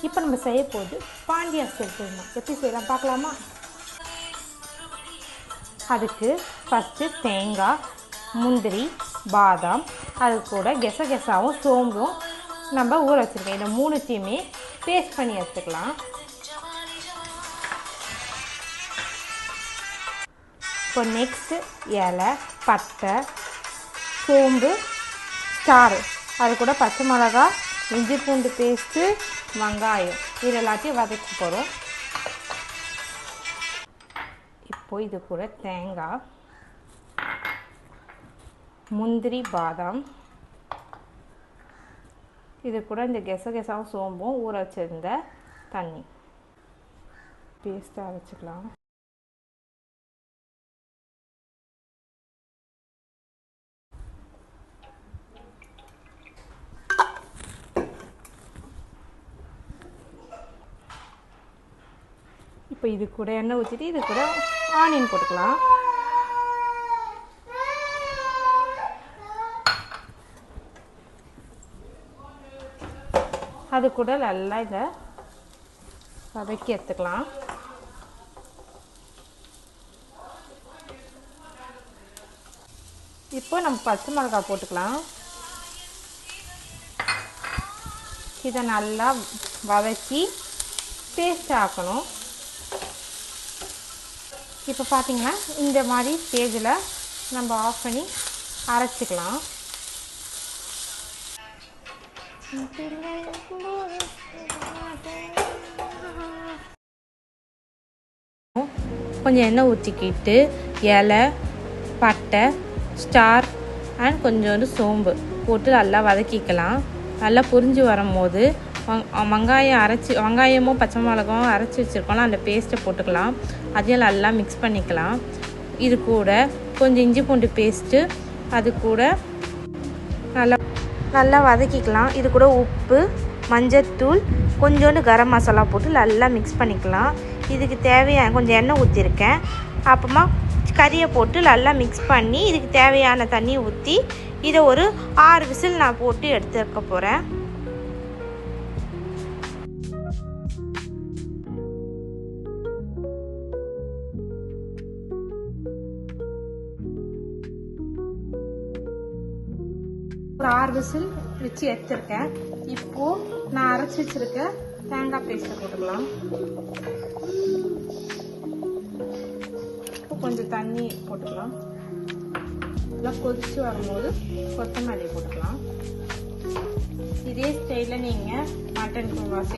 இப்போ நம்ம செய்ய போது பாண்டியா ஸ்டைல் குருமா. எப்படி செய்யலாம் பார்க்கலாமா? அதுக்கு ஃபஸ்ட்டு தேங்காய், முந்திரி, பாதாம், அது கூட கெசகெசாவும் சோம்பும் நம்ம ஊற வச்சுருக்கோம். இந்த மூணுத்தையுமே பேஸ்ட் பண்ணி எடுத்துக்கலாம். இப்போ நெக்ஸ்ட்டு இலை, பட்டை, சோம்பு, ஸ்டார், அது கூட பச்சை மிளகா, இஞ்சி பூண்டு பேஸ்ட்டு, வெங்காயம், இது எல்லாத்தையும் வதக்கி போகிறோம். இப்போ இது கூட தேங்காய், முந்திரி, பாதாம், இது கூட இந்த கெசகெசாவும் சோம்பும் ஊற வச்சுருந்த தண்ணி பேஸ்ட்டாக வச்சுக்கலாம். இப்போ இது கூட எண்ணெய் ஊற்றிட்டு இது கூட ஆனியன் போட்டுக்கலாம். அது கூட நல்லா இதை வதக்கி எடுத்துக்கலாம். இப்போ நம்ம பச்சை மிளகாய் போட்டுக்கலாம். இதை நல்லா வதக்கி பேஸ்ட் ஆக்கணும். இப்போ பார்த்தீங்கன்னா இந்த மாதிரி ஸ்டேஜில் நம்ம ஆஃப் பண்ணி அரைச்சிக்கலாம். கொஞ்சம் எண்ணெய் ஊற்றிக்கிட்டு இலை, பட்டை, ஸ்டார் அண்ட் கொஞ்சோண்டு சோம்பு போட்டு நல்லா வதக்கிக்கலாம். நல்லா புரிஞ்சு வரும்போது வெங்காயமும் பச்சை மிளகாவும் அரைச்சி வச்சுருக்கோம்ல, அந்த பேஸ்ட்டை போட்டுக்கலாம். அதையும் நல்லா மிக்ஸ் பண்ணிக்கலாம். இது கூட கொஞ்சம் இஞ்சி பூண்டு பேஸ்ட்டு, அது கூட நல்லா வதக்கிக்கலாம். இது கூட உப்பு, மஞ்சத்தூள், கொஞ்சோண்டு கரம் மசாலா போட்டு நல்லா மிக்ஸ் பண்ணிக்கலாம். இதுக்கு தேவையான கொஞ்சம் எண்ணெய் ஊற்றிருக்கேன். அப்புறமா கறியை போட்டு நல்லா மிக்ஸ் பண்ணி இதுக்கு தேவையான தண்ணியை ஊற்றி இதை ஒரு 6 விசில் நான் போட்டு எடுத்துக்க போகிறேன். ஒரு 6 விசில் வச்சு எடுத்துருக்கேன். இப்போது நான் அரைச்சி வச்சுருக்க தேங்காய் பேஸ்ட்டை போட்டுக்கலாம். கொஞ்சம் தண்ணி போட்டுக்கலாம். இதெல்லாம் கொதிச்சு வரும்போது கொத்தமல்லி போட்டுக்கலாம். இதே ஸ்டைலில் நீங்கள் மட்டன் குருமா